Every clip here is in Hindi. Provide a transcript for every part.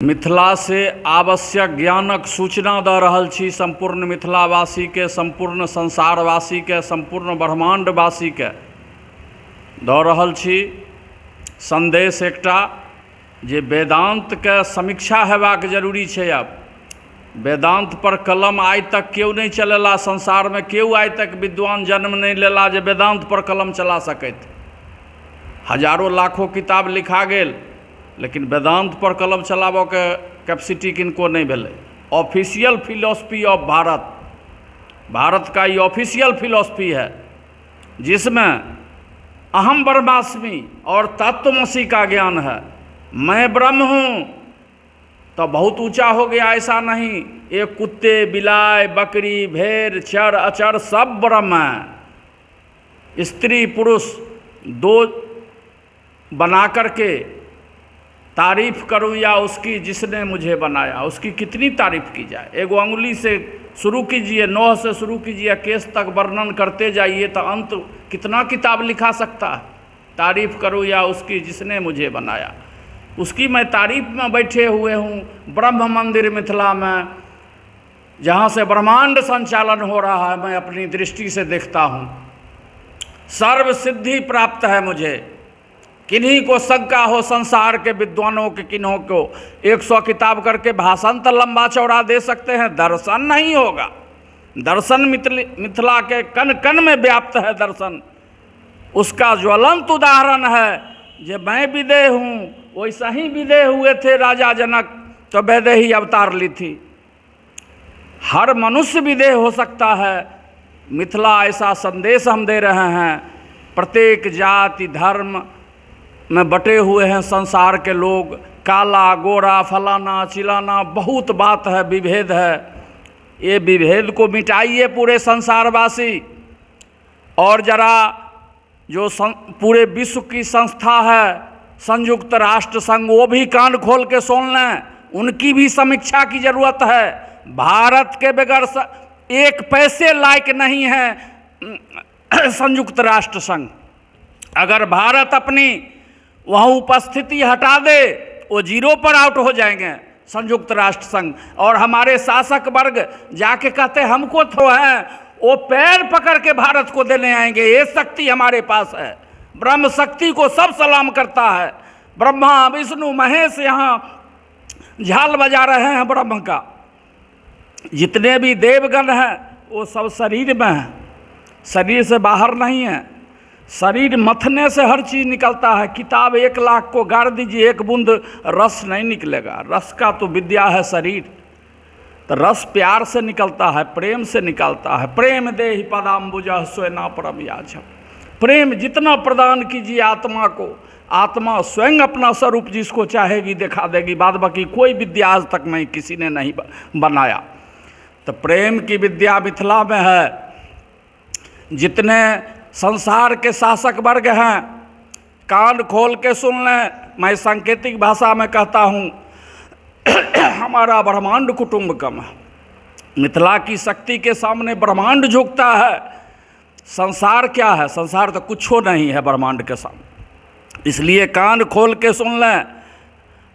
मिथिला से आवश्यक ज्ञानक सूचना दऽ रहल छी संपूर्ण मिथिलावासी के, संपूर्ण संसारवासी के, संपूर्ण ब्रह्मांडवासी के दऽ रहल छी संदेश एकटा जे वेदांत के समीक्षा हेबाक जरूरी छै। अब वेदांत पर कलम आइ तक केओ नहीं चलेला, संसार में केओ आइ तक विद्वान जन्म नहीं लेला जे वेदांत पर कलम चला सकैत। हजारों लाखों किताब लिखा गेल, लेकिन वेदांत पर कलम चलाबो के कैपेसिटी किनको नहीं भेले। Official philosophy of Bharat, Bharat का ये ऑफिशियल फिलॉसफी है जिसमें अहम ब्रह्मास्मि और तत्वमसि का ज्ञान है। मैं ब्रह्म हूँ तो बहुत ऊंचा हो गया, ऐसा नहीं। ये कुत्ते, बिलाय, बकरी, भेड़, चर अचर सब ब्रह्म है। स्त्री पुरुष दो बना करके तारीफ करूँ या उसकी जिसने मुझे बनाया, उसकी कितनी तारीफ की जाए। एगो अंगुली से शुरू कीजिए, नौह से शुरू कीजिए, केस तक वर्णन करते जाइए तो अंत कितना किताब लिखा सकता है। तारीफ करूँ या उसकी जिसने मुझे बनाया, उसकी मैं तारीफ में बैठे हुए हूँ ब्रह्म मंदिर मिथिला में, जहाँ से ब्रह्मांड संचालन हो रहा है। मैं अपनी दृष्टि से देखता हूँ, सर्व सिद्धि प्राप्त है मुझे। किन्हीं को शंका हो संसार के विद्वानों के, किन्हों को 100 किताब करके भाषण तो लंबा चौड़ा दे सकते हैं, दर्शन नहीं होगा। दर्शन मिथिला के कण कण में व्याप्त है दर्शन। उसका ज्वलंत उदाहरण है जो मैं विदेह हूँ, वैसा ही विदेह हुए थे राजा जनक, तो वैदेही अवतार ली थी। हर मनुष्य विदेह हो सकता है। मिथिला ऐसा संदेश हम दे रहे हैं। प्रत्येक जाति धर्म में बटे हुए हैं संसार के लोग, काला गोरा फलाना चिलाना, बहुत बात है, विभेद है। ये विभेद को मिटाइए पूरे संसारवासी। और जरा जो पूरे विश्व की संस्था है संयुक्त राष्ट्र संघ, वो भी कान खोल के सुन लें, उनकी भी समीक्षा की जरूरत है। भारत के बगैर एक पैसे लायक नहीं है संयुक्त राष्ट्र संघ। अगर भारत अपनी वहाँ उपस्थिति हटा दे, वो जीरो पर आउट हो जाएंगे संयुक्त राष्ट्र संघ। और हमारे शासक वर्ग जाके कहते हमको तो है, वो पैर पकड़ के भारत को देने आएंगे। ये शक्ति हमारे पास है। ब्रह्म शक्ति को सब सलाम करता है। ब्रह्मा विष्णु महेश यहाँ झाल बजा रहे हैं ब्रह्म का। जितने भी देवगण हैं वो सब शरीर में हैं, शरीर से बाहर नहीं है। शरीर मथने से हर चीज़ निकलता है। किताब 1 लाख को गाड़ दीजिए, एक बूंद रस नहीं निकलेगा। रस का तो विद्या है शरीर। तो रस प्यार से निकलता है, प्रेम से निकलता है। प्रेम देहि पदाम्बुजः स्वयं परम याजक। प्रेम जितना प्रदान कीजिए आत्मा को, आत्मा स्वयं अपना स्वरूप जिसको चाहेगी दिखा देगी। बाद बाकी कोई विद्या आज तक नहीं किसी ने नहीं बनाया। तो प्रेम की विद्या मिथिला में है। जितने संसार के शासक वर्ग हैं, कान खोल के सुन लें। मैं सांकेतिक भाषा में कहता हूँ हमारा ब्रह्मांड कुटुंब कम है। मिथिला की शक्ति के सामने ब्रह्मांड झुकता है। संसार क्या है? संसार तो कुछ नहीं है ब्रह्मांड के सामने। इसलिए कान खोल के सुन लें।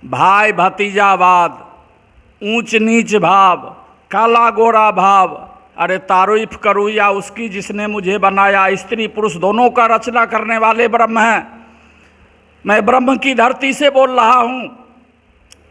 भाई भतीजावाद, ऊंच नीच भाव, काला गोरा भाव, अरे तारीफ करूँ या उसकी जिसने मुझे बनाया। स्त्री पुरुष दोनों का रचना करने वाले ब्रह्म हैं। मैं ब्रह्म की धरती से बोल रहा हूँ।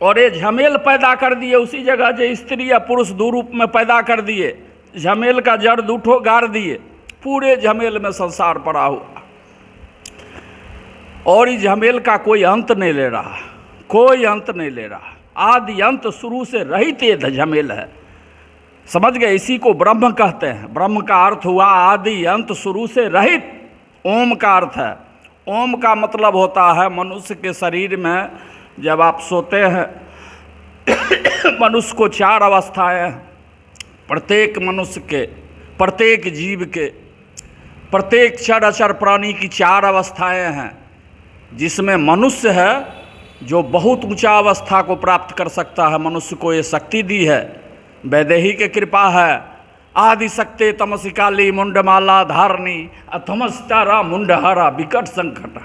और ये झमेल पैदा कर दिए उसी जगह जो स्त्री या पुरुष दो रूप में पैदा कर दिए। झमेल का जड़ दूठो गाड़ दिए, पूरे झमेल में संसार पड़ा हुआ। और इस झमेल का कोई अंत नहीं ले रहा, कोई अंत नहीं ले रहा। आदि अंत शुरू से रहित ये झमेल है। समझ गए? इसी को ब्रह्म कहते हैं। ब्रह्म का अर्थ हुआ आदि अंत शुरू से रहित। ओम का अर्थ है, ओम का मतलब होता है मनुष्य के शरीर में जब आप सोते हैं मनुष्य को 4 अवस्थाएं हैं। प्रत्येक मनुष्य के, प्रत्येक जीव के, प्रत्येक चर अचर प्राणी की 4 अवस्थाएं हैं। जिसमें मनुष्य है जो बहुत ऊंचा अवस्था को प्राप्त कर सकता है। मनुष्य को ये शक्ति दी है, वैदेही की कृपा है। आदि शक्ति तमसी काली मुंडमाला धारणी अथमस्तारा मुंडहारा विकट संकट।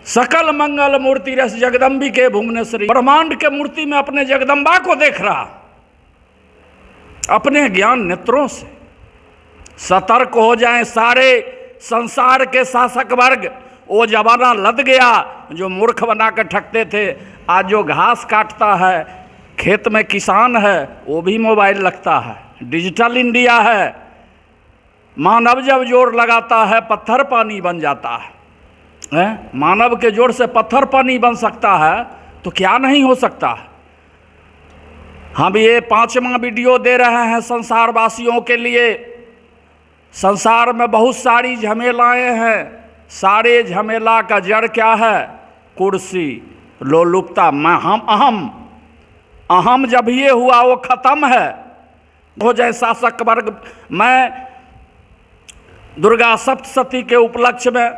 सकल मंगल मूर्ति रस जगदम्बिके भुवनेश्वरी। ब्रह्मांड के मूर्ति में अपने जगदम्बा को देख रहा, अपने ज्ञान नेत्रों से। सतर्क हो जाएं सारे संसार के शासक वर्ग। वो जमाना लद गया जो मूर्ख बना कर ठगते थे। आज जो घास काटता है, खेत में किसान है, वो भी मोबाइल लगता है। डिजिटल इंडिया है। मानव जब जोर लगाता है पत्थर पानी बन जाता है। मानव के जोर से पत्थर पानी बन सकता है तो क्या नहीं हो सकता है। हम ये 5वां वीडियो दे रहे हैं संसार वासियों के लिए। संसार में बहुत सारी झमेलाएं हैं। सारे झमेला का जड़ क्या है? कुर्सी, लोलुपता, मैं, हम, अहम। अहम जब ये हुआ वो खत्म है। हो जाए शासक वर्ग। मैं दुर्गा सप्तशती के उपलक्ष्य में,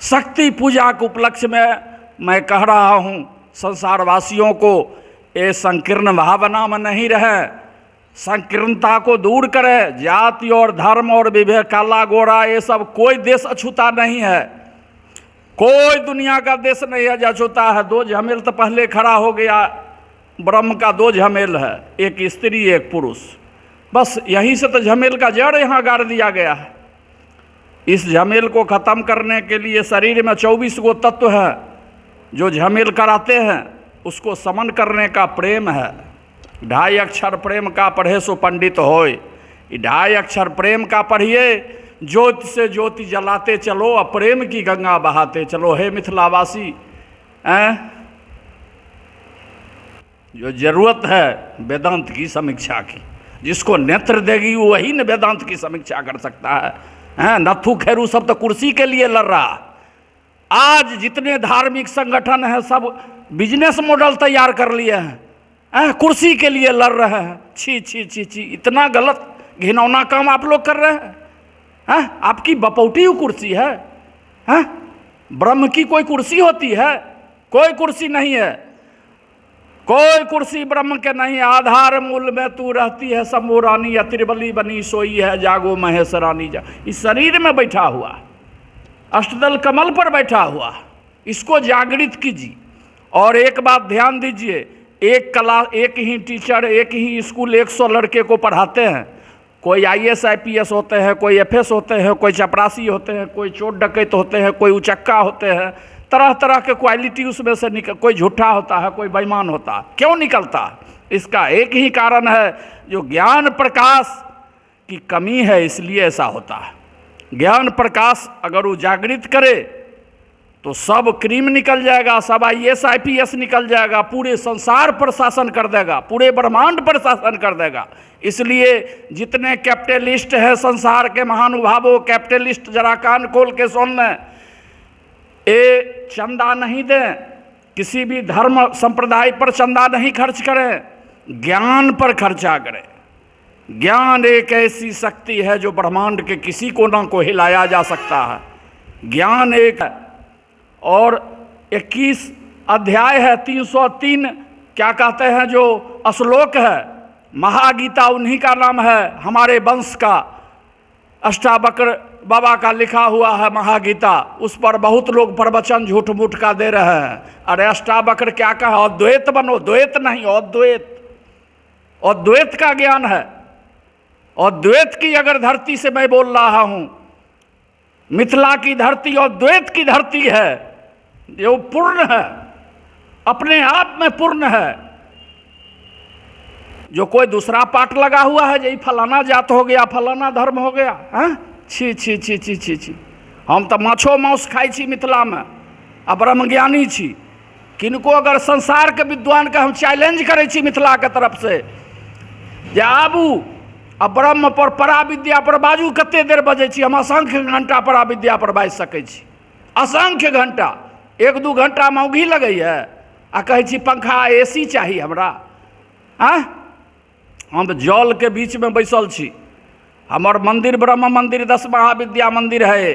शक्ति पूजा के उपलक्ष्य में मैं कह रहा हूँ संसार वासियों को, ये संकीर्ण भावना में नहीं रहे। संकीर्णता को दूर करें। जाति और धर्म और विभेद, काला गोरा, ये सब कोई देश अछूता नहीं है। कोई दुनिया का देश नहीं है जो अछूता है। दो झमेल तो पहले खड़ा हो गया। ब्रह्म का दो झमेल है, एक स्त्री एक पुरुष। बस यहीं से तो झमेल का जड़ यहाँ गाड़ दिया गया है। इस झमेल को ख़त्म करने के लिए शरीर में 24 गो तत्व हैं जो झमेल कराते हैं। उसको समन करने का प्रेम है। 2.5 अक्षर प्रेम का पढ़े सो पंडित होय। 2.5 अक्षर प्रेम का पढ़िए। ज्योति से ज्योति जलाते चलो, और प्रेम की गंगा बहाते चलो। हे मिथिलावासी, जो जरूरत है वेदांत की समीक्षा की, जिसको नेत्र देगी वही न वेदांत की समीक्षा कर सकता है। नथु खैरू सब तो कुर्सी के लिए लड़ रहा। आज जितने धार्मिक संगठन हैं सब बिजनेस मॉडल तैयार कर लिए हैं, कुर्सी के लिए लड़ रहे हैं। छी छी छी छी, इतना गलत घिनौना काम आप लोग कर रहे हैं। आपकी बपौटी कुर्सी है। ब्रह्म की कोई कुर्सी होती है? कोई कुर्सी नहीं है। कोई कुर्सी ब्रह्म के नहीं। आधार मूल में तू रहती है शंभु रानी, या त्रिबली बनी सोई है जागो महेश रानी। जा इस शरीर में बैठा हुआ, अष्टदल कमल पर बैठा हुआ, इसको जागृत कीजिए। और एक बात ध्यान दीजिए, एक क्लास, एक ही टीचर, एक ही स्कूल 100 लड़के को पढ़ाते हैं। कोई IAS IPS होते हैं, कोई FS होते हैं, कोई चपरासी होते हैं, कोई चोर डकैत होते हैं, कोई उचक्का होते हैं। तरह तरह के क्वालिटी उसमें से निकल, कोई झूठा होता है, कोई बेईमान होता है। क्यों निकलता? इसका एक ही कारण है, जो ज्ञान प्रकाश की कमी है, इसलिए ऐसा होता है। ज्ञान प्रकाश अगर वो जागृत करे तो सब क्रीम निकल जाएगा, सब IAS IPS निकल जाएगा, पूरे संसार पर शासन कर देगा, पूरे ब्रह्मांड पर शासन कर देगा। इसलिए जितने कैपिटलिस्ट हैं संसार के महानुभावों, कैपिटलिस्ट जरा कान खोल के सुन लें। ये चंदा नहीं दें, किसी भी धर्म संप्रदाय पर चंदा नहीं खर्च करें, ज्ञान पर खर्चा करें। ज्ञान एक ऐसी शक्ति है जो ब्रह्मांड के किसी कोना को हिलाया जा सकता है। ज्ञान एक है। और 21 अध्याय है, 303 क्या कहते हैं जो श्लोक है, महागीता उन्हीं का नाम है। हमारे वंश का अष्टावक्र बाबा का लिखा हुआ है महागीता। उस पर बहुत लोग प्रवचन झूठ मूठ का दे रहे हैं। अरे अष्टावक्र क्या कहा? अद्वैत बनो। द्वैत नहीं, अद्वैत। अद्वैत का ज्ञान है। अद्वैत की अगर धरती से मैं बोल रहा हूँ, मिथिला की धरती अद्वैत की धरती है, जो पूर्ण है, अपने आप में पूर्ण है। जो कोई दूसरा पाठ लगा हुआ है, यही फलाना जात हो गया, फलाना धर्म हो गया, छी छी छी छी छी छी। हम तो माछो मांस खाई छी मिथिला में, आ ब्रह्मज्ञानी छी। किनको अगर संसार के विद्वान के हम चैलेंज करे छी मिथिला के तरफ से, जे आबू आ ब्रह्म पर पराविद्या पर बाजू। कते देर बजे छी हम? असंख्य घंटा पराविद्या पर बाजि सकै छी, असंख्य घंटा। 1-2 घंटा मौगी लगैए आ कहै छी पंखा AC चाही हमरा। हम जल के बीच में बैसल छी। हमर मंदिर ब्रह्म मंदिर 10 महाविद्या मंदिर है।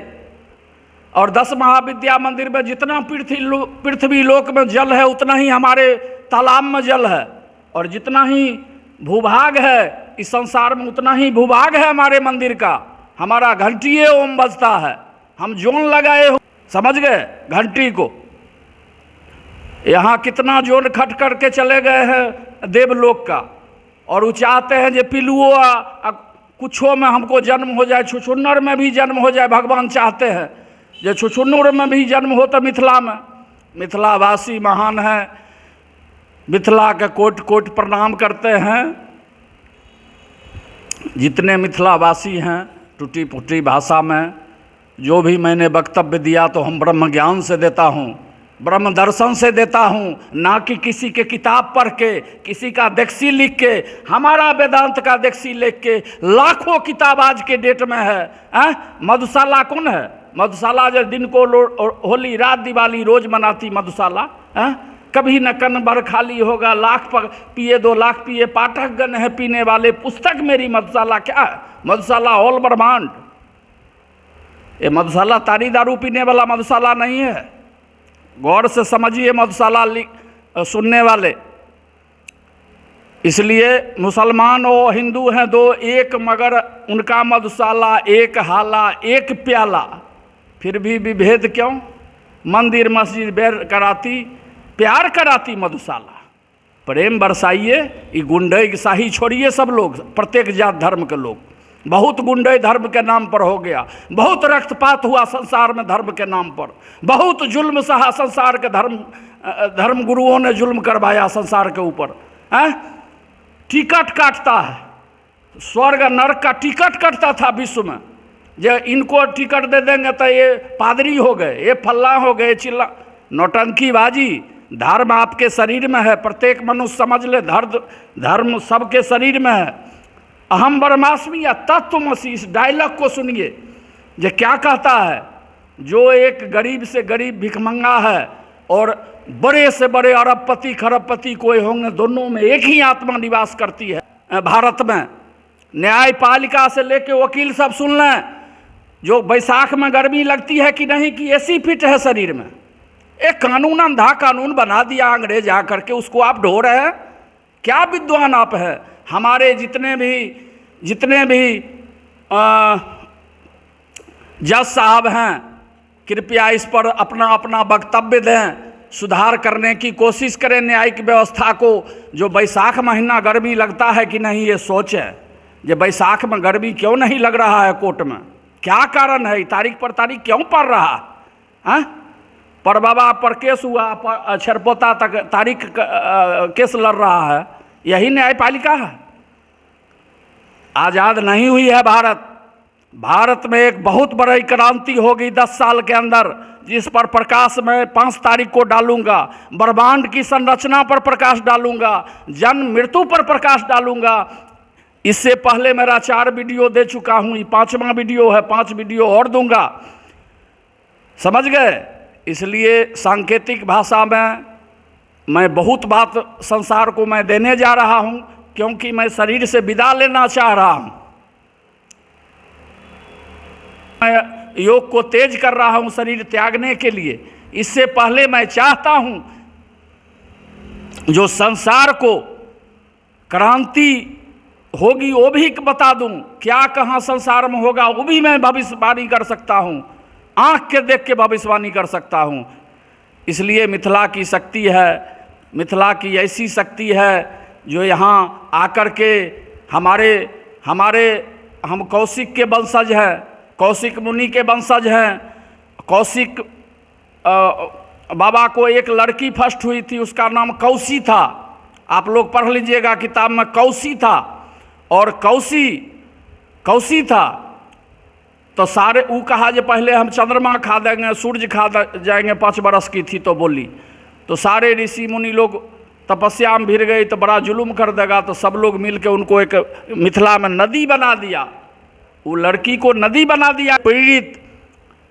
और 10 महाविद्या मंदिर में जितना पृथ्वी लोक में जल है, उतना ही हमारे तालाब में जल है। और जितना ही भूभाग है इस संसार में, उतना ही भूभाग है हमारे मंदिर का। हमारा घंटिये ओम बजता है। हम जोन लगाए हो समझ गए? घंटी को यहाँ कितना जोर खट करके चले गए हैं देवलोक का, और वो चाहते हैं जो पिलुओ कुछो में हमको जन्म हो जाए, छुछुन्नर में भी जन्म हो जाए। भगवान चाहते हैं जो छुछुन्नर में भी जन्म हो तो मिथिला में। मिथिलावासी महान है, मिथिला के कोटि कोटि प्रणाम करते हैं। जितने मिथिलावासी हैं, टूटी फूटी भाषा में जो भी मैंने वक्तव्य दिया तो हम ब्रह्म ज्ञान से देता हूँ, ब्रह्म दर्शन से देता हूँ, ना कि किसी के किताब पढ़ के, किसी का देक्सी लिख के। हमारा वेदांत का देक्सी लिख के लाखों किताब आज के डेट में है। मधुशाला कौन है? मधुशाला जो दिन को होली रात दिवाली रोज मनाती मधुशाला, कभी न कन भर खाली होगा, लाख पिए 2 लाख पिए, पाठक गण है पीने वाले, पुस्तक मेरी मधुशाला। क्या है मधुशाला? ऑल ब्रह्मांड। ये मधुशाला तारी दारू पीने वाला मधुशाला नहीं है। गौर से समझिए मधुशाला सुनने वाले। इसलिए मुसलमान और हिंदू हैं दो एक, मगर उनका मधुशाला एक हाला एक प्याला। फिर भी विभेद क्यों? मंदिर मस्जिद बैर कराती, प्यार कराती मधुशाला। प्रेम बरसाइए। ये गुंडई शाही छोड़िए सब लोग, प्रत्येक जात धर्म के लोग। बहुत गुंडई धर्म के नाम पर हो गया, बहुत रक्तपात हुआ संसार में धर्म के नाम पर, बहुत जुल्म सहा संसार के धर्म गुरुओं ने जुल्म करवाया संसार के ऊपर। टिकट काटता है, स्वर्ग नरक का टिकट कटता था विश्व में। जो इनको टिकट दे देंगे तो ये पादरी हो गए, ये फल्ला हो गए, चिल्ला नौटंकीबाजी। धर्म आपके शरीर में है, प्रत्येक मनुष्य समझ ले। धर्म सबके शरीर में है। अहम ब्रह्मास्मि या तत्वमसि, इस डायलॉग को सुनिए। ये क्या कहता है? जो एक गरीब से गरीब भिखमंगा है और बड़े से बड़े अरबपति खरबपति कोई होंगे, दोनों में एक ही आत्मा निवास करती है भारत में। न्यायपालिका से लेके वकील सब सुन लें। जो बैसाख में गर्मी लगती है कि नहीं, कि एसी फिट है शरीर में। एक कानून अंधा कानून बना दिया अंग्रेज आकर के, उसको आप ढो रहे हैं। क्या विद्वान आप हैं? हमारे जितने भी जज साहब हैं, कृपया इस पर अपना अपना वक्तव्य दें, सुधार करने की कोशिश करें न्यायिक व्यवस्था को। जो बैसाख महीना गर्मी लगता है कि नहीं, ये सोचें। जो बैसाख में गर्मी क्यों नहीं लग रहा है कोर्ट में, क्या कारण है? तारीख पर तारीख क्यों पड़ रहा है? पर बाबा पर केस हुआ, छरपोता तक तारीख केस लड़ रहा है। यही न्यायपालिका है? आज़ाद नहीं हुई है भारत। भारत में एक बहुत बड़ी क्रांति होगी 10 साल के अंदर, जिस पर प्रकाश मैं 5 तारीख को डालूंगा। ब्रह्मांड की संरचना पर प्रकाश डालूंगा, जन्म मृत्यु पर प्रकाश डालूंगा। इससे पहले मेरा 4 वीडियो दे चुका हूँ, ये 5वां वीडियो है, 5 वीडियो और दूंगा। समझ गए? इसलिए सांकेतिक भाषा में मैं बहुत बात संसार को मैं देने जा रहा हूँ, क्योंकि मैं शरीर से विदा लेना चाह रहा हूँ। मैं योग को तेज कर रहा हूँ शरीर त्यागने के लिए। इससे पहले मैं चाहता हूँ जो संसार को क्रांति होगी वो भी बता दूँ। क्या कहाँ संसार में होगा वो भी मैं भविष्यवाणी कर सकता हूँ, आँख के देख के भविष्यवाणी कर सकता हूँ। इसलिए मिथिला की शक्ति है, मिथिला की ऐसी शक्ति है जो यहाँ आकर के हम कौशिक के वंशज हैं, कौशिक मुनि के वंशज हैं। कौशिक बाबा को एक लड़की फर्स्ट हुई थी, उसका नाम कौशी था। आप लोग पढ़ लीजिएगा किताब में, कौशी था। और कौशी था तो सारे वो कहा जो पहले हम चंद्रमा खा देंगे, सूरज खा जाएंगे, 5 बरस की थी तो बोली। तो सारे ऋषि मुनि लोग तपस्या में भिड़ गई तो बड़ा जुल्म कर देगा, तो सब लोग मिल के उनको एक मिथिला में नदी बना दिया। वो लड़की को नदी बना दिया। पीड़ित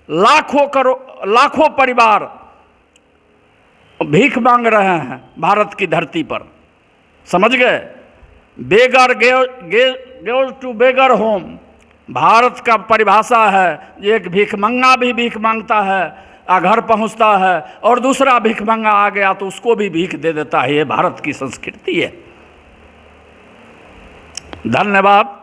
लाखों परिवार भीख मांग रहे हैं भारत की धरती पर। समझ गए? Beggar goes to beggar home Bharat का परिभाषा है। एक भिखमंगा भी भीख मांगता है, घर पहुंचता है, और दूसरा भिखमंगा आ गया तो उसको भी भीख दे देता है। ये भारत की संस्कृति है। धन्यवाद।